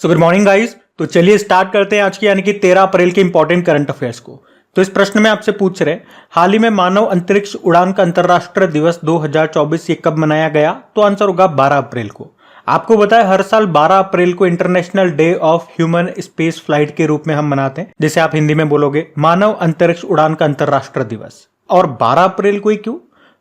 So good morning guys. तो चलिए start करते हैं आज की यानी कि 13 अप्रैल के इंपॉर्टेंट करंट अफेयर्स को। तो इस प्रश्न में आपसे पूछ रहे हाल ही में मानव अंतरिक्ष उड़ान का अंतरराष्ट्रीय दिवस 2024 ये कब मनाया गया? तो आंसर होगा 12 अप्रैल को। आपको बताया हर साल 12 अप्रैल को international day of human space flight के रूप में हम मनाते हैं, जिसे आप हिंदी में बोलोगे मानव अंतरिक्ष उड़ान का अंतरराष्ट्रीय दिवस। और 12 अप्रैल को ही क्यों?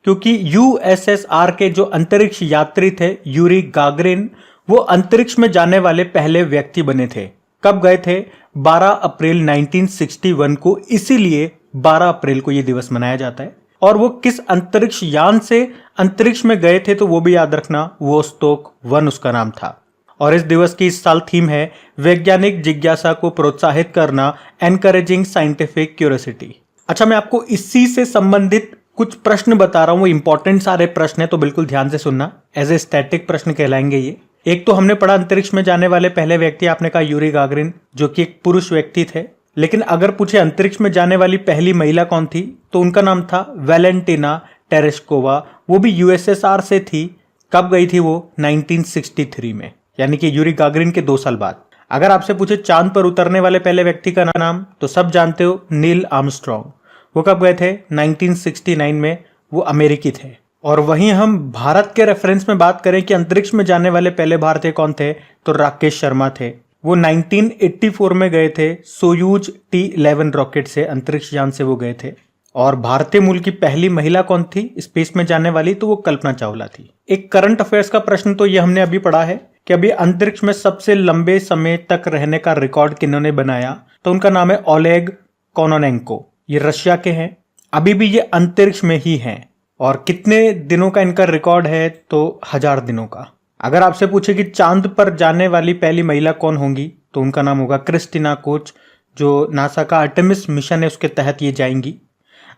क्योंकि यूएसएसआर के जो अंतरिक्ष यात्री थे यूरी गागरिन, वो अंतरिक्ष में जाने वाले पहले व्यक्ति बने थे। कब गए थे? 12 अप्रैल 1961 को। इसीलिए 12 अप्रैल को यह दिवस मनाया जाता है। और वो किस अंतरिक्ष यान से अंतरिक्ष में गए थे तो वो भी याद रखना, वोस्टोक 1 उसका नाम था। और इस दिवस की इस साल थीम है वैज्ञानिक जिज्ञासा को प्रोत्साहित करना, एनकरेजिंग साइंटिफिक क्यूरियोसिटी। अच्छा, मैं आपको इसी से संबंधित कुछ प्रश्न बता रहा हूं, वो इंपॉर्टेंट सारे प्रश्न है, तो बिल्कुल ध्यान से सुनना। एज ए स्टैटिक प्रश्न कहलाएंगे ये। एक तो हमने पढ़ा अंतरिक्ष में जाने वाले पहले व्यक्ति, आपने कहा यूरी गागरिन, जो कि एक पुरुष व्यक्ति थे। लेकिन अगर पूछे अंतरिक्ष में जाने वाली पहली महिला कौन थी, तो उनका नाम था वैलेंटिना टेरेस्कोवा। वो भी यूएसएसआर से थी। कब गई थी वो? 1963 में, यानी कि यूरी गागरिन के 2 साल बाद। अगर आपसे पूछे चांद पर उतरने वाले पहले व्यक्ति का नाम, तो सब जानते हो, नील आर्मस्ट्रॉन्ग। वो कब गए थे? 1969 में। वो अमेरिकी थे। और वहीं हम भारत के रेफरेंस में बात करें कि अंतरिक्ष में जाने वाले पहले भारतीय कौन थे, तो राकेश शर्मा थे। वो 1984 में गए थे। सोयूज T11 रॉकेट से, अंतरिक्ष यान से वो गए थे। और भारतीय मूल की पहली महिला कौन थी स्पेस में जाने वाली, तो वो कल्पना चावला थी। एक करंट अफेयर्स का प्रश्न तो ये हमने अभी पढ़ा है कि अभी अंतरिक्ष में सबसे लंबे समय तक रहने का रिकॉर्ड किन्होंने बनाया, तो उनका नाम है ओलेग कोनोनेंको। ये रशिया के हैं। अभी भी ये अंतरिक्ष में ही हैं। और कितने दिनों का इनका रिकॉर्ड है, तो 1000 दिनों का। अगर आपसे पूछे कि चांद पर जाने वाली पहली महिला कौन होंगी, तो उनका नाम होगा क्रिस्टिना कोच, जो नासा का आर्टेमिस मिशन है उसके तहत ये जाएंगी।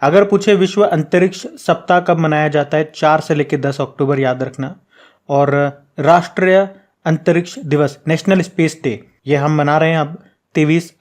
अगर पूछे विश्व अंतरिक्ष सप्ताह कब मनाया जाता है, 4 से लेकर 10 अक्टूबर याद रखना। और राष्ट्रीय अंतरिक्ष दिवस, नेशनल स्पेस डे, ये हम मना रहे हैं अब 23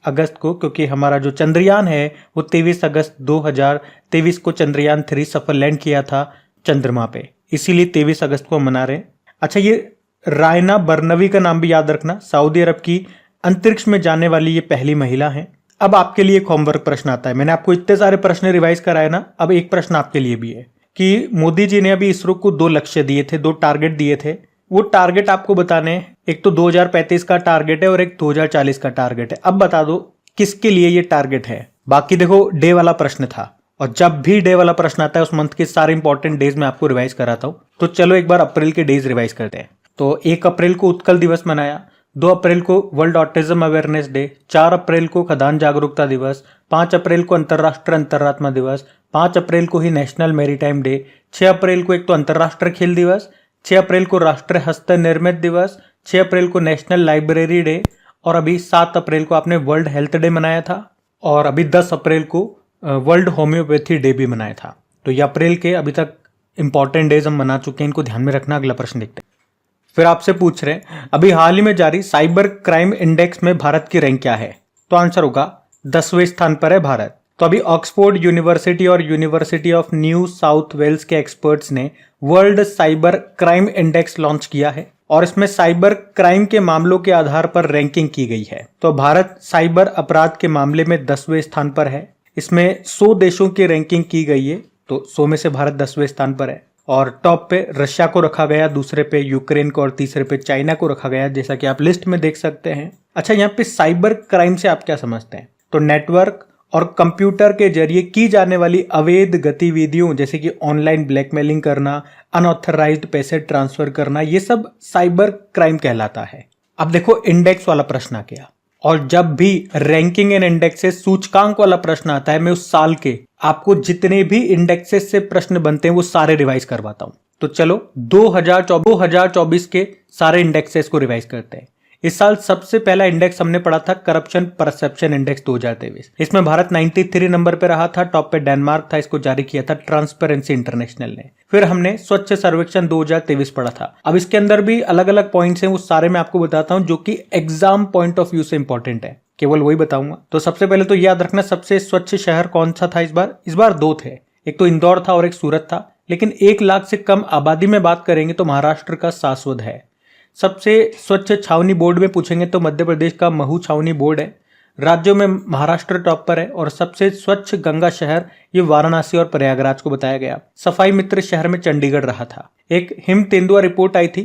अगस्त को, क्योंकि हमारा जो चंद्रयान है वो 23 अगस्त 2023 को चंद्रयान 3 सफल लैंड किया था चंद्रमा पे, इसीलिए 23 अगस्त को मना रहे हैं। अच्छा, ये रायना बर्नवी का नाम भी याद रखना, सऊदी अरब की अंतरिक्ष में जाने वाली ये पहली महिला है। अब आपके लिए एक होमवर्क प्रश्न आता है। मैंने आपको इतने सारे प्रश्न रिवाइज कराए ना, अब एक प्रश्न आपके लिए भी है कि मोदी जी ने अभी इसरो को 2 लक्ष्य दिए थे, 2 टारगेट दिए थे। वो टारगेट आपको बताने हैं। एक तो 2035 का टारगेट है और एक 2040 का टारगेट है। अब बता दो किसके लिए ये टारगेट है। बाकी देखो, डे वाला प्रश्न था, और जब भी डे वाला प्रश्न आता है उस मंथ के सारे इंपॉर्टेंट डेज में आपको रिवाइज कराता हूं। तो चलो एक बार अप्रैल के डेज रिवाइज करते हैं। तो 1 अप्रैल को उत्कल दिवस मनाया, 2 अप्रैल को वर्ल्ड ऑटिज्म अवेयरनेस डे, 4 अप्रैल को खदान जागरूकता दिवस, 5 अप्रैल को अंतर्राष्ट्रीय अंतरात्मा दिवस, 5 अप्रैल को ही नेशनल मैरीटाइम डे, 6 अप्रैल को एक तो अंतर्राष्ट्रीय खेल दिवस, 6 अप्रैल को राष्ट्रीय हस्त निर्मित दिवस, 6 अप्रैल को नेशनल लाइब्रेरी डे, और अभी 7 अप्रैल को आपने वर्ल्ड हेल्थ डे मनाया था, और अभी 10 अप्रैल को वर्ल्ड होम्योपैथी डे भी मनाया था। तो ये अप्रैल के अभी तक इंपॉर्टेंट डेज हम मना चुके हैं, इनको ध्यान में रखना। अगला प्रश्न देखते हैं। फिर आपसे पूछ रहे हैं अभी हाल ही में जारी साइबर क्राइम इंडेक्स में भारत की रैंक क्या है, तो आंसर होगा 10वें स्थान पर है भारत। तो अभी ऑक्सफोर्ड यूनिवर्सिटी और university of New South Wales के एक्सपर्ट्स ने world cyber crime index launch किया है, और इसमें साइबर क्राइम के मामलों के आधार पर रैंकिंग की गई है। तो भारत साइबर अपराध के मामले में 10वें स्थान पर है। इसमें 100 देशों की रैंकिंग की गई है, तो 100 में से भारत 10वें स्थान पर है। और टॉप पे रशिया को रखा गया, दूसरे पे यूक्रेन को, और तीसरे पे चाइना को रखा गया, जैसा कि आप लिस्ट में देख सकते हैं। अच्छा, यहाँ पे साइबर क्राइम से आप क्या समझते हैं? तो नेटवर्क और कंप्यूटर के जरिए की जाने वाली अवैध गतिविधियों, जैसे कि ऑनलाइन ब्लैकमेलिंग करना, अनऑथराइज्ड पैसे ट्रांसफर करना, ये सब साइबर क्राइम कहलाता है। अब देखो, इंडेक्स वाला प्रश्न आ गया, और जब भी रैंकिंग एंड इंडेक्सेस सूचकांक वाला प्रश्न आता है, मैं उस साल के आपको जितने भी इंडेक्सेस से प्रश्न बनते हैं वो सारे रिवाइज करवाता हूं। तो चलो 2024 के सारे इंडेक्सेस को रिवाइज करते हैं। इस साल सबसे पहला इंडेक्स हमने पढ़ा था करप्शन परसेप्शन इंडेक्स 2023। इसमें भारत 93 नंबर पे रहा था। टॉप पे डेनमार्क था, इसको जारी किया था ट्रांसपेरेंसी इंटरनेशनल ने। फिर हमने स्वच्छ सर्वेक्षण 2023 पढ़ा था। अब इसके अंदर भी अलग अलग पॉइंट्स हैं, वो सारे मैं आपको बताता हूं, जो कि एग्जाम पॉइंट ऑफ व्यू से इंपॉर्टेंट है, केवल वही बताऊंगा। तो सबसे पहले तो याद रखना, सबसे स्वच्छ शहर कौन सा था इस बार 2 थे। एक तो इंदौर था और एक सूरत था। लेकिन 1 लाख से कम आबादी में बात करेंगे तो महाराष्ट्र का शाश्वत है। सबसे स्वच्छ छावनी बोर्ड में पूछेंगे तो मध्य प्रदेश का महू छावनी बोर्ड है। राज्यों में महाराष्ट्र टॉप पर है और सबसे स्वच्छ गंगा शहर ये वाराणसी और प्रयागराज को बताया गया। सफाई मित्र शहर में चंडीगढ़ रहा था। एक हिम तेंदुआ रिपोर्ट आई थी,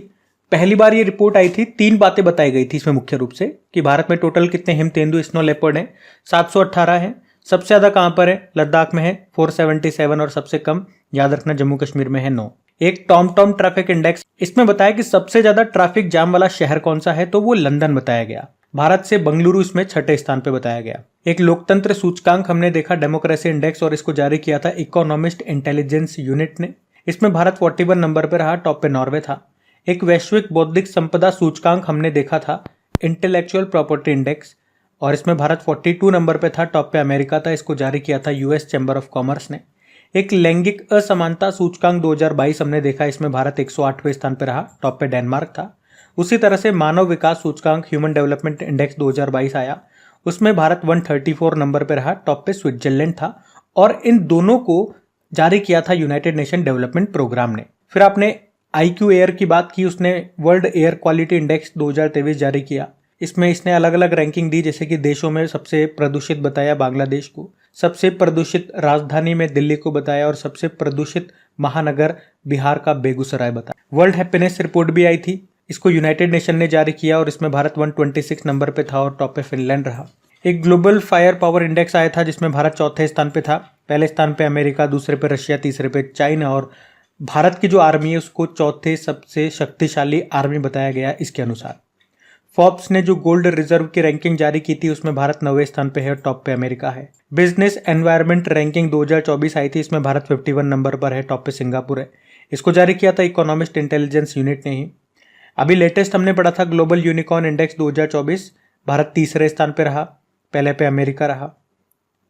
पहली बार ये रिपोर्ट आई थी। 3 बातें बताई गई थी इसमें मुख्य रूप से कि भारत में टोटल कितने हिम तेंदुए स्नो लेपर्ड हैं, 718 हैं। सबसे ज्यादा कहां पर है? लद्दाख में है 477 और सबसे कम याद रखना जम्मू कश्मीर में है 9। एक टॉम ट्रैफिक इंडेक्स, इसमें बताया कि सबसे ज्यादा ट्रैफिक जाम वाला शहर कौन सा है, तो वो लंदन बताया गया। भारत से बंगलुरु इसमें 6ठे स्थान पे बताया गया। एक लोकतंत्र सूचकांक हमने देखा, डेमोक्रेसी इंडेक्स, और इसको जारी किया था इकोनॉमिस्ट इंटेलिजेंस यूनिट ने। इसमें भारत 41 नंबर पे रहा, टॉप पे नॉर्वे था। एक वैश्विक बौद्धिक संपदा सूचकांक हमने देखा था, इंटेलेक्चुअल प्रॉपर्टी इंडेक्स, और इसमें भारत 42 नंबर पे था, टॉप पे अमेरिका था। इसको जारी किया था यूएस चैम्बर ऑफ कॉमर्स ने। एक लैंगिक असमानता सूचकांक 2022 हमने देखा, इसमें भारत 108वें स्थान पर रहा, टॉप पे डेनमार्क था। उसी तरह से मानव विकास सूचकांक ह्यूमन डेवलपमेंट इंडेक्स 2022 आया, उसमें भारत 134 नंबर पर रहा, टॉप पे स्विट्जरलैंड था। और इन दोनों को जारी किया था यूनाइटेड नेशन डेवलपमेंट प्रोग्राम ने। फिर आपने IQ एयर की बात की, उसने वर्ल्ड एयर क्वालिटी इंडेक्स 2023 जारी किया। इसमें इसने अलग अलग रैंकिंग दी, जैसे कि देशों में सबसे प्रदूषित बताया बांग्लादेश को, सबसे प्रदूषित राजधानी में दिल्ली को बताया, और सबसे प्रदूषित महानगर बिहार का बेगूसराय बताया। वर्ल्ड हैप्पीनेस रिपोर्ट भी आई थी, इसको यूनाइटेड नेशन ने जारी किया और इसमें भारत 126 नंबर पे था और टॉप पे फिनलैंड रहा। एक ग्लोबल फायर पावर इंडेक्स आया था, जिसमें भारत 4थे स्थान पे था। पहले स्थान पे अमेरिका, दूसरे पे रशिया, तीसरे पे चाइना, और भारत की जो आर्मी है उसको 4थे सबसे शक्तिशाली आर्मी बताया गया इसके अनुसार। फोर्ब्स ने जो गोल्ड रिजर्व की रैंकिंग जारी की थी, उसमें भारत 9वें स्थान पे है, टॉप पे अमेरिका है। बिजनेस एनवायरनमेंट रैंकिंग 2024 आई थी, इसमें भारत 51 नंबर पर है, टॉप पे सिंगापुर है। इसको जारी किया था इकोनॉमिस्ट इंटेलिजेंस यूनिट ने ही। अभी लेटेस्ट हमने पढ़ा था ग्लोबल यूनिकॉर्न इंडेक्स 2024, भारत तीसरे स्थान पे रहा, पहले पे अमेरिका रहा।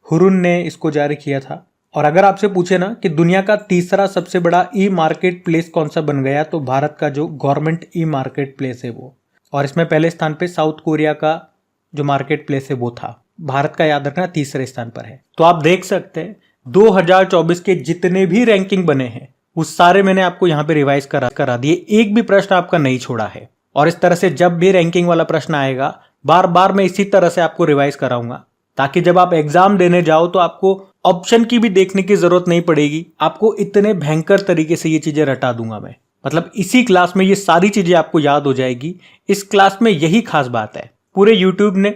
हुरुन ने इसको जारी किया था। और अगर आपसे पूछे ना कि दुनिया का तीसरा सबसे बड़ा ई मार्केट प्लेस कौन सा बन गया, तो भारत का जो गवर्नमेंट ई मार्केट प्लेस है वो, और इसमें पहले स्थान पे साउथ कोरिया का जो मार्केट प्लेस है वो था। भारत का याद रखना तीसरे स्थान पर है। तो आप देख सकते हैं 2024 के जितने भी रैंकिंग बने हैं वो सारे मैंने आपको यहाँ पे रिवाइज करा दिए, एक भी प्रश्न आपका नहीं छोड़ा है। और इस तरह से जब भी रैंकिंग वाला प्रश्न आएगा, बार बार मैं इसी तरह से आपको रिवाइज कराऊंगा, ताकि जब आप एग्जाम देने जाओ तो आपको ऑप्शन की भी देखने की जरूरत नहीं पड़ेगी। आपको इतने भयंकर तरीके से ये चीजें रटा दूंगा मैं, मतलब इसी क्लास में ये सारी चीजें आपको याद हो जाएगी। इस क्लास में यही खास बात है। पूरे यूट्यूब ने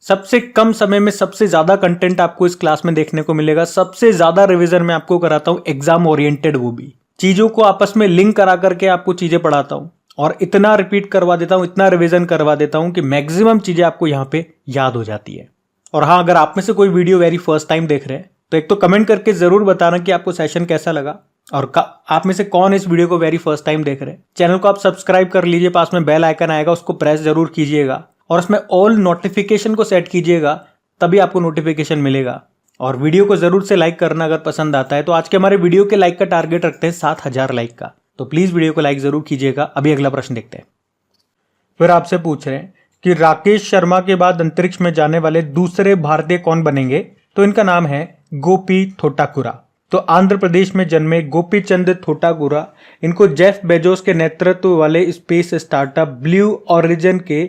सबसे कम समय में सबसे ज्यादा कंटेंट आपको इस क्लास में देखने को मिलेगा। सबसे ज्यादा रिवीजन मैं आपको कराता हूँ, एग्जाम ओरिएंटेड, वो भी चीजों को आपस में लिंक करा करके आपको चीजें पढ़ाता हूँ, और इतना रिपीट करवा देता हूँ, इतना रिवीजन करवा देता हूँ कि मैक्सिमम चीजें आपको यहाँ पे याद हो जाती है। और हाँ, अगर आप में से कोई वीडियो वेरी फर्स्ट टाइम देख रहे हैं तो एक तो कमेंट करके जरूर बताना कि आपको सेशन कैसा लगा, और आप में से कौन इस वीडियो को वेरी फर्स्ट टाइम देख रहे हैं। चैनल को आप सब्सक्राइब कर लीजिए, पास में बेल आइकन आएगा, उसको प्रेस जरूर कीजिएगा, और उसमें ऑल नोटिफिकेशन को सेट कीजिएगा, तभी आपको नोटिफिकेशन मिलेगा। और वीडियो को जरूर से लाइक करना अगर पसंद आता है। तो आज के हमारे वीडियो के लाइक का टारगेट रखते हैं 7000 लाइक का, तो प्लीज वीडियो को लाइक जरूर कीजिएगा। अभी अगला प्रश्न देखते हैं। फिर आपसे पूछ रहे हैं कि राकेश शर्मा के बाद अंतरिक्ष में जाने वाले दूसरे भारतीय कौन बनेंगे, तो इनका नाम है गोपी थोटाकुरा। तो आंध्र प्रदेश में जन्मे गोपी चंद थोटाकुरा, इनको जेफ बेजोस के नेतृत्व वाले स्पेस स्टार्टअप ब्लू ओरिजिन के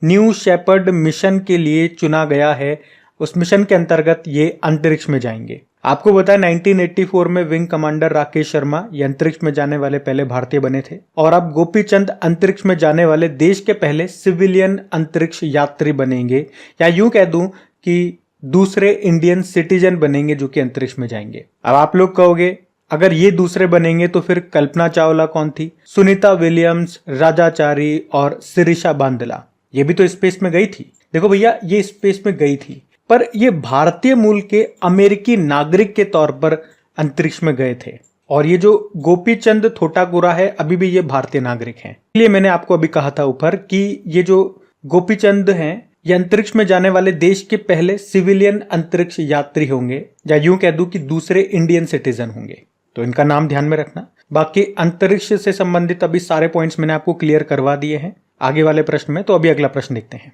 न्यू शेपर्ड मिशन के लिए चुना गया है। उस मिशन के अंतर्गत ये अंतरिक्ष में जाएंगे। आपको बताया 1984 में विंग कमांडर राकेश शर्मा ये अंतरिक्ष में जाने वाले पहले भारतीय बने थे, और अब गोपी चंद अंतरिक्ष में जाने वाले देश के पहले सिविलियन अंतरिक्ष यात्री बनेंगे, या यूं कह दूं कि दूसरे इंडियन सिटीजन बनेंगे जो कि अंतरिक्ष में जाएंगे। अब आप लोग कहोगे अगर ये दूसरे बनेंगे तो फिर कल्पना चावला कौन थी, सुनीता विलियम्स, राजाचारी और शिरीषा बांदला, ये भी तो स्पेस में गई थी। देखो भैया, ये स्पेस में गई थी, पर ये भारतीय मूल के अमेरिकी नागरिक के तौर पर अंतरिक्ष में गए थे। और ये जो गोपी चंद थोटाकुरा है, अभी भी ये भारतीय नागरिक हैं। इसलिए मैंने आपको अभी कहा था ऊपर कि ये जो गोपी चंद हैं, ये अंतरिक्ष में जाने वाले देश के पहले सिविलियन अंतरिक्ष यात्री होंगे, या यूं कह दूं कि दूसरे इंडियन सिटीजन होंगे। तो इनका नाम ध्यान में रखना। बाकी अंतरिक्ष से संबंधित अभी सारे पॉइंट्स मैंने आपको क्लियर करवा दिए हैं आगे वाले प्रश्न में। तो अभी अगला प्रश्न देखते हैं।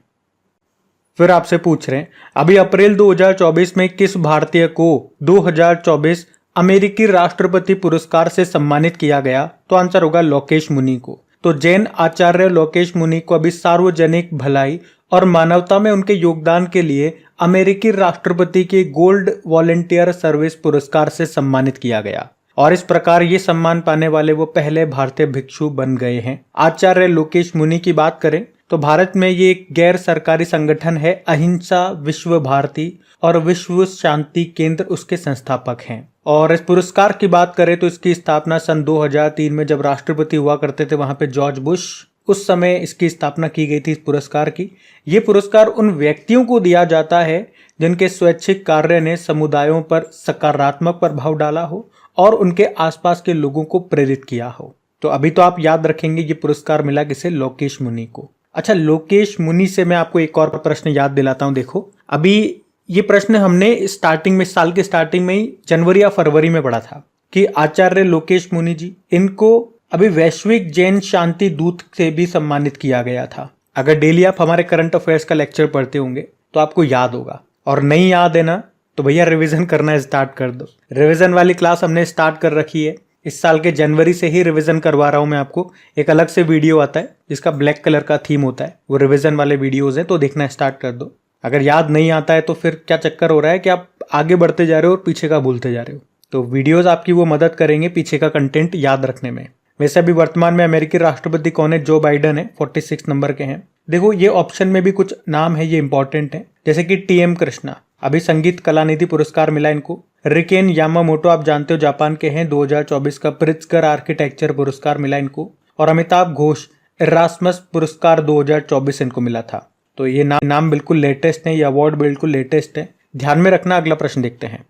फिर आपसे पूछ रहे हैं अभी अप्रैल 2024 में किस भारतीय को 2024 अमेरिकी राष्ट्रपति पुरस्कार से सम्मानित किया गया, तो आंसर होगा लोकेश मुनि को। तो जैन आचार्य लोकेश मुनि को अभी सार्वजनिक भलाई और मानवता में उनके योगदान के लिए अमेरिकी राष्ट्रपति के गोल्ड वॉलंटियर सर्विस पुरस्कार से सम्मानित किया गया और इस प्रकार ये सम्मान पाने वाले वो पहले भारतीय भिक्षु बन गए हैं। आचार्य लोकेश मुनि की बात करें तो भारत में ये एक गैर सरकारी संगठन है, अहिंसा विश्व भारती और विश्व शांति केंद्र उसके संस्थापक हैं। और इस पुरस्कार की बात करें तो इसकी स्थापना सन 2003 में जब राष्ट्रपति हुआ करते थे वहां पे जॉर्ज बुश, उस समय इसकी स्थापना की गई थी इस पुरस्कार की। ये पुरस्कार उन व्यक्तियों को दिया जाता है जिनके स्वैच्छिक कार्य ने समुदायों पर सकारात्मक प्रभाव डाला हो और उनके आसपास के लोगों को प्रेरित किया हो। तो अभी तो आप याद रखेंगे ये पुरस्कार मिला किसे, लोकेश मुनि को। अच्छा, लोकेश मुनि से मैं आपको एक और प्रश्न याद दिलाता हूं। देखो, अभी ये प्रश्न हमने स्टार्टिंग में, साल के स्टार्टिंग में ही जनवरी या फरवरी में पढ़ा था कि आचार्य लोकेश मुनि जी, इनको अभी वैश्विक जैन शांति दूत से भी सम्मानित किया गया था। अगर डेली आप हमारे करंट अफेयर्स का लेक्चर पढ़ते होंगे तो आपको याद होगा, और नहीं याद है ना तो भैया रिवीजन करना स्टार्ट कर दो। रिवीजन वाली क्लास हमने स्टार्ट कर रखी है, इस साल के जनवरी से ही रिवीजन करवा रहा हूं मैं आपको। एक अलग से वीडियो आता है जिसका ब्लैक कलर का थीम होता है, वो रिवीजन वाले वीडियोज है, तो देखना स्टार्ट कर दो। अगर याद नहीं आता है तो फिर क्या चक्कर हो रहा है कि आप आगे बढ़ते जा रहे हो और पीछे का भूलते जा रहे हो। तो वीडियोज आपकी वो मदद करेंगे पीछे का कंटेंट याद रखने में। वैसे अभी वर्तमान में अमेरिकी राष्ट्रपति कौन है? जो बाइडन है, 46 नंबर के हैं। देखो, ये ऑप्शन में भी कुछ नाम है, ये इंपॉर्टेंट है, जैसे कि टीएम कृष्णा, अभी संगीत कलानिधि पुरस्कार मिला इनको। रिकेन यामामोटो आप जानते हो जापान के हैं, 2024 का प्रित्जकर आर्किटेक्चर पुरस्कार मिला इनको। और अमिताभ घोष इरास्मस पुरस्कार 2024 इनको मिला था। तो ये नाम बिल्कुल लेटेस्ट है, ये अवार्ड बिल्कुल लेटेस्ट है, ध्यान में रखना। अगला प्रश्न देखते हैं।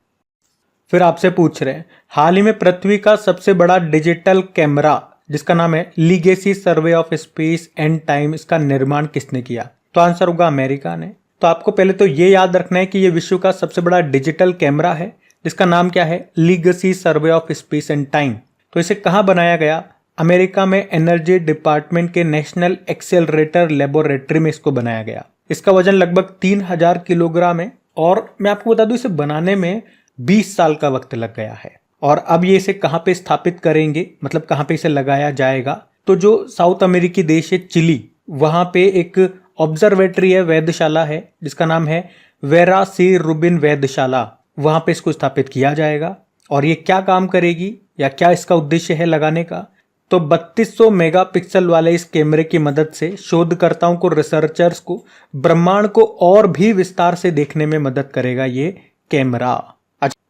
फिर आपसे पूछ रहे हैं, हाल ही में पृथ्वी का सबसे बड़ा डिजिटल कैमरा जिसका नाम है legacy survey of space and time, इसका निर्माण किसने किया? तो आंसर होगा अमेरिका ने। तो आपको पहले तो ये याद रखना है कि ये विश्व का सबसे बड़ा डिजिटल कैमरा है जिसका नाम क्या है? Legacy survey of space and time. तो इसे कहाँ बनाया गया? अमेरिका में एनर्जी डिपार्टमेंट के नेशनल एक्सेलरेटर लेबोरेटरी में इसको बनाया गया। इसका वजन लगभग 3000 किलोग्राम है और मैं आपको बता दूं इसे बनाने में 20 साल का वक्त लग गया है। और अब ये इसे कहाँ पे स्थापित करेंगे, मतलब कहाँ पे इसे लगाया जाएगा? तो जो साउथ अमेरिकी देश है चिली, वहां पे एक ऑब्जर्वेटरी है, वेधशाला है, जिसका नाम है वेरा सी रूबिन वेधशाला, वहां पे इसको स्थापित किया जाएगा। और ये क्या काम करेगी या क्या इसका उद्देश्य है लगाने का? तो 3200 मेगापिक्सल वाले इस कैमरे की मदद से शोधकर्ताओं को, रिसर्चर्स को ब्रह्मांड को और भी विस्तार से देखने में मदद करेगा ये कैमरा।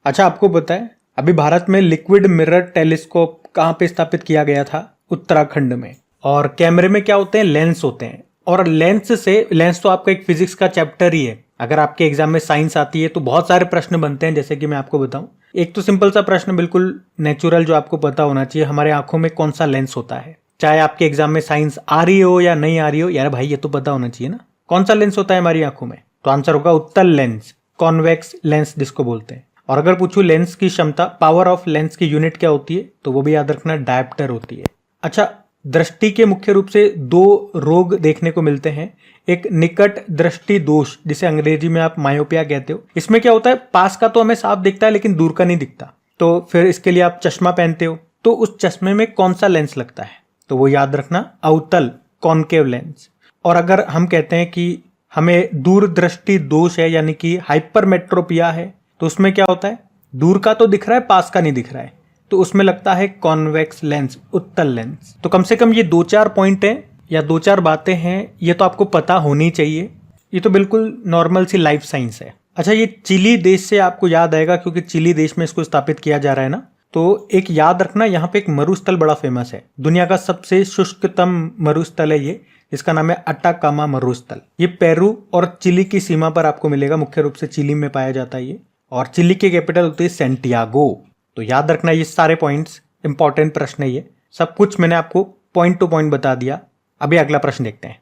अच्छा, आपको पता है अभी भारत में लिक्विड मिरर टेलीस्कोप कहाँ पे स्थापित किया गया था? उत्तराखंड में। और कैमरे में क्या होते हैं? लेंस होते हैं। और लेंस तो आपका एक फिजिक्स का चैप्टर ही है। अगर आपके एग्जाम में साइंस आती है तो बहुत सारे प्रश्न बनते हैं, जैसे कि मैं आपको बताऊं। एक तो सिंपल सा प्रश्न बिल्कुल नेचुरल जो आपको पता होना चाहिए, हमारे आंखों में कौन सा लेंस होता है? चाहे आपके एग्जाम में साइंस आ रही हो या नहीं आ रही हो, यार भाई ये तो पता होना चाहिए ना, कौन सा लेंस होता है हमारी आंखों में? तो आंसर होगा उत्तल लेंस, कॉन्वेक्स लेंस जिसको बोलते हैं। और अगर पूछूं लेंस की क्षमता, पावर ऑफ लेंस की यूनिट क्या होती है, तो वो भी याद रखना डायप्टर होती है। अच्छा, दृष्टि के मुख्य रूप से 2 रोग देखने को मिलते हैं। एक निकट दृष्टि दोष जिसे अंग्रेजी में आप मायोपिया कहते हो। इसमें क्या होता है? पास का तो हमें साफ दिखता है लेकिन दूर का नहीं दिखता। तो फिर इसके लिए आप चश्मा पहनते हो, तो उस चश्मे में कौन सा लेंस लगता है? तो वो याद रखना अवतल, कॉनकेव लेंस। और अगर हम कहते हैं कि हमें दूरदृष्टि दोष है यानी कि हाइपरमेट्रोपिया है, तो उसमें क्या होता है? दूर का तो दिख रहा है, पास का नहीं दिख रहा है, तो उसमें लगता है कॉन्वेक्स लेंस, उत्तल लेंस। तो कम से कम ये 2-4 पॉइंट हैं या 2-4 बातें हैं, ये तो आपको पता होनी चाहिए। ये तो बिल्कुल नॉर्मल सी लाइफ साइंस है। अच्छा, ये चिली देश से आपको याद आएगा क्योंकि चिली देश में इसको स्थापित किया जा रहा है ना। तो एक याद रखना, यहाँ पे एक मरुस्थल बड़ा फेमस है, दुनिया का सबसे शुष्कतम मरुस्थल है ये, इसका नाम है अटाकामा मरुस्थल। ये पेरू और चिली की सीमा पर आपको मिलेगा, मुख्य रूप से चिली में पाया जाता है ये। और चिली की कैपिटल होती है सैंटियागो। तो याद रखना ये सारे पॉइंट्स, इंपॉर्टेंट प्रश्न है ये, सब कुछ मैंने आपको पॉइंट टू पॉइंट बता दिया। अभी अगला प्रश्न देखते हैं।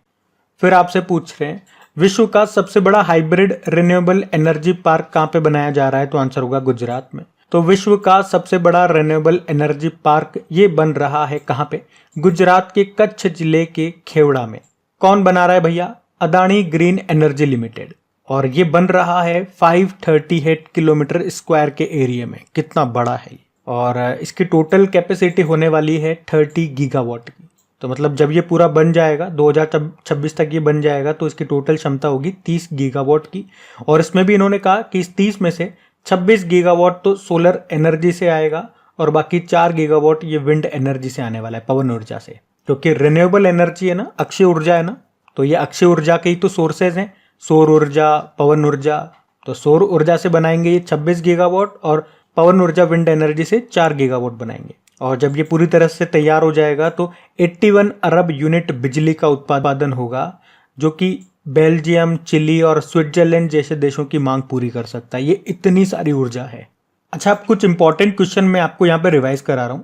फिर आपसे पूछ रहे हैं, विश्व का सबसे बड़ा हाइब्रिड रिन्यूएबल एनर्जी पार्क कहाँ पे बनाया जा रहा है? तो आंसर होगा गुजरात में। तो विश्व का सबसे बड़ा रिन्यूएबल एनर्जी पार्क ये बन रहा है कहाँ पे? गुजरात के कच्छ जिले के खेवड़ा में। कौन बना रहा है भैया? Adani green energy limited. और ये बन रहा है 538 किलोमीटर स्क्वायर के एरिया में। कितना बड़ा है ये। और इसकी टोटल कैपेसिटी होने वाली है 30 गीगावाट की। तो मतलब जब ये पूरा बन जाएगा 2026 तक ये बन जाएगा तो इसकी टोटल क्षमता होगी 30 गीगावाट की। और इसमें भी इन्होंने कहा कि इस 30 में से 26 गीगावाट तो सोलर एनर्जी से आएगा और बाकी 4 गीगावाट ये विंड एनर्जी से आने वाला है, पवन ऊर्जा से। क्योंकि रिन्यूएबल एनर्जी है ना, अक्षय ऊर्जा है ना, तो ये अक्षय ऊर्जा के ही तो सोर्सेज हैं, सौर ऊर्जा, पवन ऊर्जा। तो सौर ऊर्जा से बनाएंगे ये 26 गीगावाट और पवन ऊर्जा विंड एनर्जी से 4 गीगावाट बनाएंगे। और जब ये पूरी तरह से तैयार हो जाएगा तो 81 अरब यूनिट बिजली का उत्पादन होगा, जो कि बेल्जियम, चिली और स्विट्जरलैंड जैसे देशों की मांग पूरी कर सकता है। ये इतनी सारी ऊर्जा है। अच्छा, अब कुछ इंपॉर्टेंट क्वेश्चन मैं आपको यहाँ पे रिवाइज करा रहा हूँ,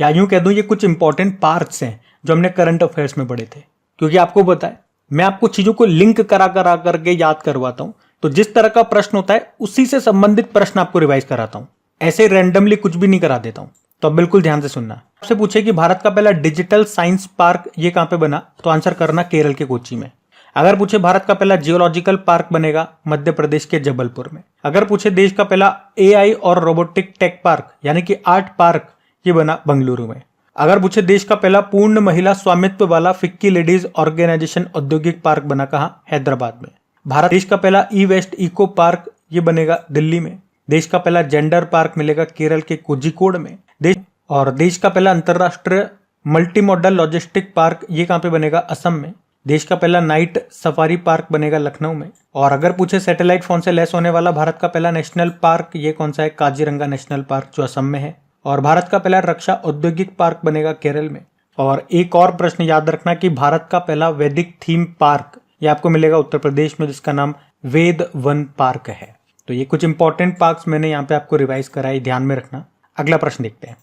या यूं कह दूं ये कुछ इंपॉर्टेंट पार्ट्स हैं जो हमने करंट अफेयर्स में पढ़े थे। क्योंकि आपको पता है मैं आपको चीजों को लिंक करा करके याद करवाता हूं, तो जिस तरह का प्रश्न होता है उसी से संबंधित प्रश्न आपको रिवाइज कराता हूं, ऐसे रैंडमली कुछ भी नहीं करा देता हूं। तो अब बिल्कुल ध्यान से सुनना। आपसे पूछे कि भारत का पहला डिजिटल साइंस पार्क ये कहां पे बना, तो आंसर करना केरल के कोच्चि में। अगर पूछे भारत का पहला जियोलॉजिकल पार्क बनेगा मध्य प्रदेश के जबलपुर में। अगर पूछे देश का पहला एआई और रोबोटिक टेक पार्क यानी कि आर्ट पार्क ये बना बेंगलुरु में। अगर पूछे देश का पहला पूर्ण महिला स्वामित्व वाला फिक्की लेडीज ऑर्गेनाइजेशन औद्योगिक पार्क बना कहां, हैदराबाद में। भारत देश का पहला ई वेस्ट इको पार्क ये बनेगा दिल्ली में। देश का पहला जेंडर पार्क मिलेगा केरल के कोझिकोड में। देश का पहला अंतरराष्ट्रीय मल्टी मॉडल लॉजिस्टिक पार्क ये कहां पे बनेगा, असम में। देश का पहला नाइट सफारी पार्क बनेगा लखनऊ में। और अगर पूछे सैटेलाइट फोन से लैस होने वाला भारत का पहला नेशनल पार्क ये कौन सा है, काजीरंगा नेशनल पार्क जो असम में है। और भारत का पहला रक्षा औद्योगिक पार्क बनेगा केरल में। और एक और प्रश्न याद रखना कि भारत का पहला वैदिक थीम पार्क ये आपको मिलेगा उत्तर प्रदेश में, जिसका नाम वेद वन पार्क है। तो ये कुछ इंपॉर्टेंट पार्क्स मैंने यहाँ पे आपको रिवाइज कराई, ध्यान में रखना। अगला प्रश्न देखते हैं।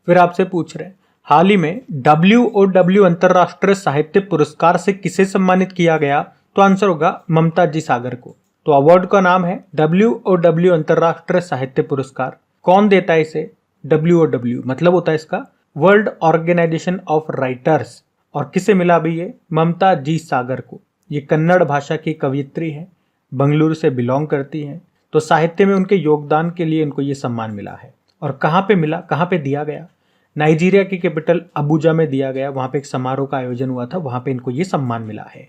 फिर आपसे पूछ रहे हैं हाल ही में WOW अंतरराष्ट्रीय साहित्य पुरस्कार से किसे सम्मानित किया गया, तो आंसर होगा ममता जी सागर को। तो अवार्ड का नाम है WOW अंतरराष्ट्रीय साहित्य पुरस्कार। कौन देता है इसे, WOW मतलब होता है इसका वर्ल्ड ऑर्गेनाइजेशन ऑफ राइटर्स। और किसे मिला भी ये, ममता जी सागर को। ये कन्नड़ भाषा की कवयित्री है, बंगलुरु से बिलोंग करती हैं। तो साहित्य में उनके योगदान के लिए इनको ये सम्मान मिला है। और कहाँ पे मिला, कहाँ पे दिया गया, नाइजीरिया की कैपिटल अबुजा में दिया गया। वहां पे एक समारोह का आयोजन हुआ था, वहां पे इनको ये सम्मान मिला है।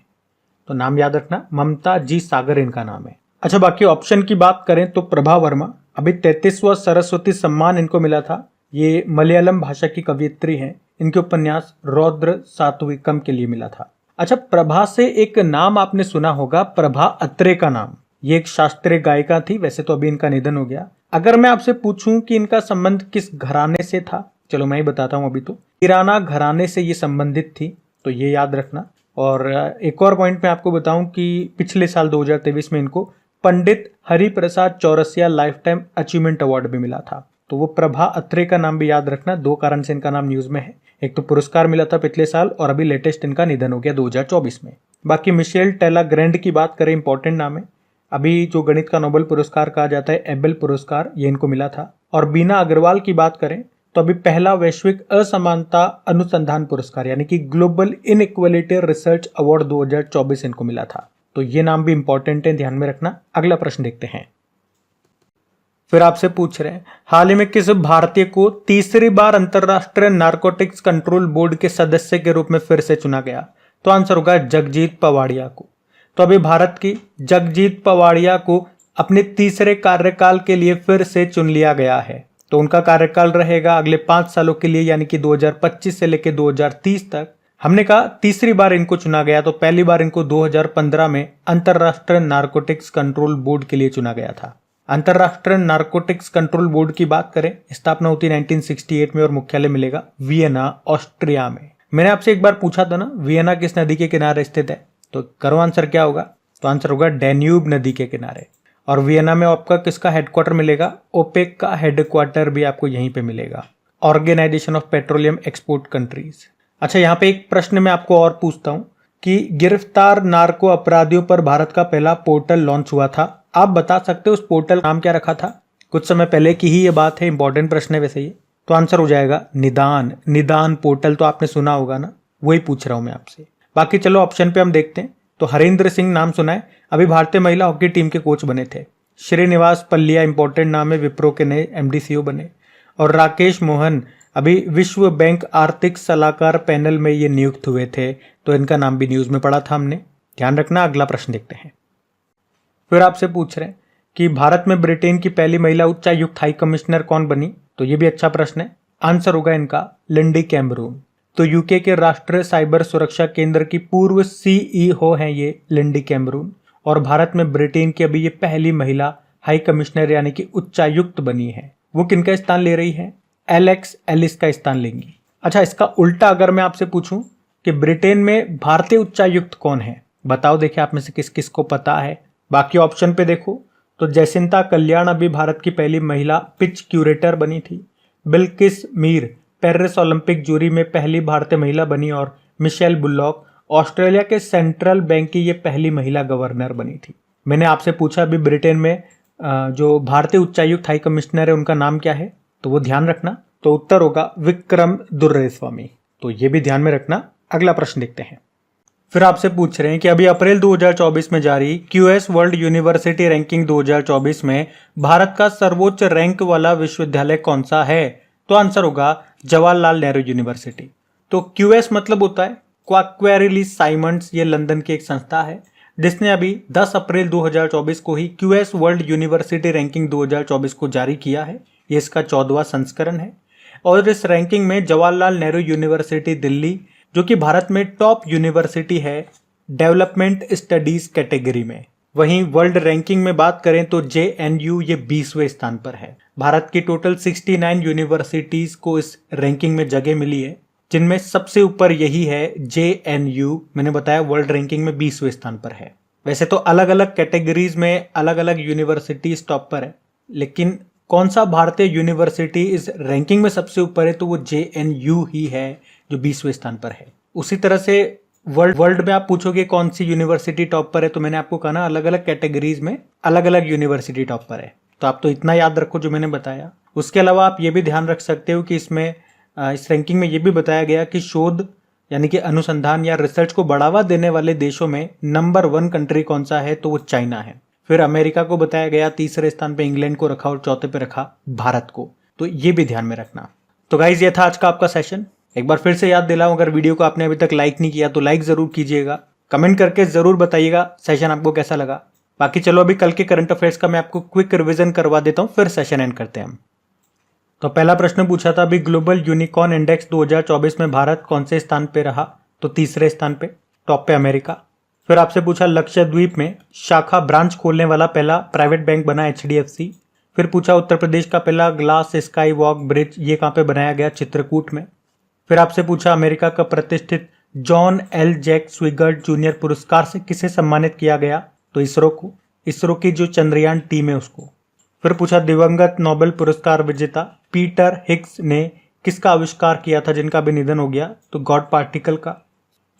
तो नाम याद रखना, ममता जी सागर इनका नाम है। अच्छा, बाकी ऑप्शन की बात करें तो प्रभा वर्मा, अभी 33वां सरस्वती सम्मान इनको मिला था। ये मलयालम भाषा की कवयित्री हैं, इनके उपन्यास रौद्र सात्विकम के लिए मिला था। अच्छा, प्रभा से एक नाम आपने सुना होगा, प्रभा अत्रे का नाम। ये एक शास्त्रीय गायिका थी, वैसे तो अभी इनका निधन हो गया। अगर मैं आपसे पूछूं कि इनका संबंध किस घराने से था, चलो मैं ही बताता हूं अभी। तो किराना घराने से ये संबंधित थी, तो ये याद रखना। और एक और पॉइंट मैं आपको बताऊं कि पिछले साल 2023 में इनको Pandit Hariprasad Chaurasia lifetime achievement award भी मिला था। तो वो प्रभा अत्रे का नाम भी याद रखना। 2 कारण से इनका नाम न्यूज में है, एक तो पुरस्कार मिला था पिछले साल और अभी लेटेस्ट इनका निधन हो गया 2024 में। बाकी मिशेल टेला ग्रैंड की बात करें, इंपॉर्टेंट नाम है। अभी जो गणित का नोबेल पुरस्कार कहा जाता है, एबेल पुरस्कार, ये इनको मिला था। और बीना अग्रवाल की बात करें तो अभी पहला वैश्विक असमानता अनुसंधान पुरस्कार यानी कि ग्लोबल इनइक्वालिटी रिसर्च अवार्ड 2024 इनको मिला था। तो ये नाम भी इंपॉर्टेंट है, ध्यान में रखना। अगला प्रश्न देखते हैं। फिर आपसे पूछ रहे हैं हाल ही में किस भारतीय को तीसरी बार अंतरराष्ट्रीय नारकोटिक्स कंट्रोल बोर्ड के सदस्य के रूप में फिर से चुना गया, तो आंसर होगा जगजीत पवाड़िया को। तो अभी भारत की जगजीत पवाड़िया को अपने तीसरे कार्यकाल के लिए फिर से चुन लिया गया है। तो उनका कार्यकाल रहेगा अगले 5 सालों के लिए, यानी कि 2025 से लेकर 2030 तक। हमने कहा तीसरी बार इनको चुना गया, तो पहली बार इनको 2015 में अंतरराष्ट्रीय नारकोटिक्स कंट्रोल बोर्ड के लिए चुना गया था। अंतरराष्ट्रीय नारकोटिक्स कंट्रोल बोर्ड की बात करें, स्थापना होती 1968 में और मुख्यालय मिलेगा वियना, ऑस्ट्रिया में। मैंने आपसे एक बार पूछा था ना, वियना किस नदी के किनारे स्थित है, तो करो आंसर क्या होगा, तो आंसर होगा डैन्यूब नदी के किनारे। और वियना में आपका किसका हेडक्वार्टर मिलेगा, ओपेक का हेडक्वार्टर भी आपको यहीं पे मिलेगा, Organisation of Petroleum Export Countries. अच्छा, यहाँ पे एक प्रश्न मैं आपको और पूछता हूँ कि गिरफ्तार नार्को अपराधियों पर भारत का पहला पोर्टल लॉन्च हुआ था। आप बता सकते हो उस पोर्टल नाम क्या रखा था? कुछ समय पहले की ही ये बात है, इंपॉर्टेंट प्रश्न है वैसे ये। तो आंसर हो जाएगा निदान। निदान पोर्टल तो आपने सुना होगा ना, वही पूछ रहा हूं मैं आपसे। बाकी चलो ऑप्शन पे हम देखते हैं। तो हरेंद्र सिंह नाम सुना है, अभी भारतीय महिला हॉकी टीम के कोच बने थे। श्रीनिवास पल्लिया इंपॉर्टेंट नाम है, विप्रो के नए MD CEO बने। और राकेश मोहन अभी विश्व बैंक आर्थिक सलाहकार पैनल में ये नियुक्त हुए थे, तो इनका नाम भी न्यूज में पढ़ा था हमने, ध्यान रखना। अगला प्रश्न देखते हैं। फिर आपसे पूछ रहे हैं कि भारत में ब्रिटेन की पहली महिला उच्चायुक्त हाई कमिश्नर कौन बनी, तो ये भी अच्छा प्रश्न है। आंसर होगा इनका लिंडी कैमरून। तो यूके के राष्ट्रीय साइबर सुरक्षा केंद्र की पूर्व सीईओ हैं ये लिंडी कैमरून, और भारत में ब्रिटेन की अभी ये पहली महिला हाई कमिश्नर यानी कि उच्चायुक्त बनी है। वो किनका स्थान ले रही है? एलेक्स एलिस का स्थान लेंगी। अच्छा, इसका उल्टा अगर मैं आपसे पूछूं कि ब्रिटेन में भारतीय उच्चायुक्त कौन है, बताओ। देखिए आप में से किस किस को पता है। बाकी ऑप्शन पे देखो तो जैसिंता कल्याण अभी भारत की पहली महिला पिच क्यूरेटर बनी थी। Bilkis Mir Paris Olympic jury में पहली भारतीय महिला बनी, और मिशेल बुलॉक ऑस्ट्रेलिया के सेंट्रल बैंक की ये पहली महिला गवर्नर बनी थी। मैंने आपसे पूछा अभी ब्रिटेन में जो भारतीय उच्चायुक्त हाई कमिश्नर है उनका नाम क्या है, तो वो ध्यान रखना। तो उत्तर होगा विक्रम दुर्रेस्वामी, तो ये भी ध्यान में रखना। अगला प्रश्न देखते हैं। फिर आपसे पूछ रहे हैं कि अभी अप्रैल 2024 में जारी क्यूएस वर्ल्ड यूनिवर्सिटी रैंकिंग 2024 में भारत का सर्वोच्च रैंक वाला विश्वविद्यालय कौन सा है, तो आंसर होगा जवाहरलाल नेहरू यूनिवर्सिटी। तो क्यूएस मतलब होता है क्वाक्वेरिली साइमंड्स, ये लंदन की एक संस्था है जिसने अभी 10 अप्रैल 2024 को ही क्यूएस वर्ल्ड यूनिवर्सिटी रैंकिंग 2024 को जारी किया है। ये इसका 14वां संस्करण है, और इस रैंकिंग में जवाहरलाल नेहरू यूनिवर्सिटी दिल्ली, जो कि भारत में टॉप यूनिवर्सिटी है डेवलपमेंट स्टडीज कैटेगरी में। वहीं वर्ल्ड रैंकिंग में बात करें तो जेएनयू ये 20वें स्थान पर है। भारत की टोटल 69 यूनिवर्सिटीज को इस रैंकिंग में जगह मिली है, जिनमें सबसे ऊपर यही है जेएनयू। मैंने बताया वर्ल्ड रैंकिंग में 20वें स्थान पर है। वैसे तो अलग अलग कैटेगरीज में अलग अलग यूनिवर्सिटीज टॉप पर है, लेकिन कौन सा भारतीय यूनिवर्सिटी इस रैंकिंग में सबसे ऊपर है, तो वो जेएनयू ही है जो 20वें स्थान पर है। उसी तरह से वर्ल्ड में आप पूछोगे कौन सी यूनिवर्सिटी टॉप पर है, तो मैंने आपको कहा ना अलग अलग कैटेगरीज में अलग अलग यूनिवर्सिटी टॉप पर है। तो आप तो इतना याद रखो जो मैंने बताया। उसके अलावा आप ये भी ध्यान रख सकते हो कि इसमें इस रैंकिंग में ये भी बताया गया कि शोध यानी कि अनुसंधान या रिसर्च को बढ़ावा देने वाले देशों में नंबर 1 कंट्री कौन सा है, तो वो चाइना है। फिर अमेरिका को बताया गया, तीसरे स्थान पे इंग्लैंड को रखा, और चौथे पे रखा भारत को। तो ये भी ध्यान में रखना। तो गाइज ये था आज का आपका सेशन। एक बार फिर से याद दिलाऊं, अगर वीडियो को आपने अभी तक लाइक नहीं किया तो लाइक जरूर कीजिएगा। कमेंट करके जरूर बताइएगा सेशन आपको कैसा लगा। बाकी चलो अभी कल के करंट अफेयर्स का मैं आपको क्विक रिवीजन करवा देता हूं, फिर सेशन एंड करते हैं हम। तो पहला प्रश्न पूछा था अभी ग्लोबल यूनिकॉर्न इंडेक्स 2024 में भारत कौन से स्थान पे रहा, तो तीसरे स्थान पे, टॉप पे अमेरिका। फिर आपसे पूछा लक्षद्वीप में शाखा ब्रांच खोलने वाला पहला प्राइवेट बैंक बना एचडीएफसी। फिर पूछा उत्तर प्रदेश का पहला ग्लास स्काई वॉक ब्रिज ये कहाँ पे बनाया गया, चित्रकूट में। फिर आपसे पूछा अमेरिका का प्रतिष्ठित जॉन एल जैक स्विगर्ट जूनियर पुरस्कार से किसे सम्मानित किया गया, तो इसरो को, इसरो की जो चंद्रयान टीम है उसको। फिर पूछा दिवंगत नोबेल पुरस्कार विजेता पीटर हिग्स ने किसका आविष्कार किया था जिनका भी निधन हो गया, तो गॉड पार्टिकल का।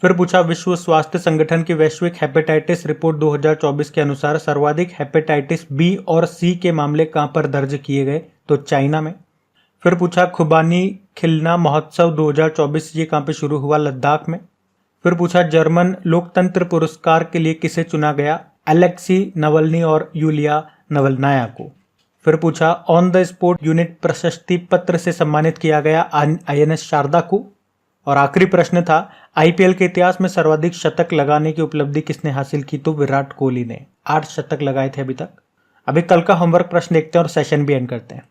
फिर पूछा विश्व स्वास्थ्य संगठन की वैश्विक हेपेटाइटिस रिपोर्ट 2024 के अनुसार सर्वाधिक हेपेटाइटिस बी और सी के मामले कहां पर दर्ज किए गए, तो चाइना में। फिर पूछा खुबानी खिलना महोत्सव 2024 ये कहां पे शुरू हुआ, लद्दाख में। फिर पूछा जर्मन लोकतंत्र पुरस्कार के लिए किसे चुना गया, अलेक्सी नवल्नी और यूलिया नवलनाया को। फिर पूछा ऑन द स्पॉट यूनिट प्रशस्ति पत्र से सम्मानित किया गया आईएनएस शारदा को। और आखिरी प्रश्न था आईपीएल के इतिहास में सर्वाधिक शतक लगाने की उपलब्धि किसने हासिल की, तो विराट कोहली ने 8 शतक लगाए थे अभी तक। अभी कल का होमवर्क प्रश्न देखते हैं और सेशन भी एंड करते हैं।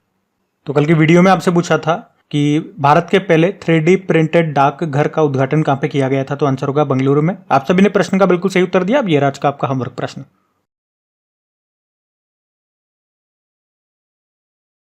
तो कल की वीडियो में आपसे पूछा था कि भारत के पहले 3D प्रिंटेड डाक घर का उद्घाटन कहां पे किया गया था, तो आंसर होगा बेंगलुरु में। आप सभी ने प्रश्न का बिल्कुल सही उत्तर दिया। अब ये आज का आपका होमवर्क प्रश्न।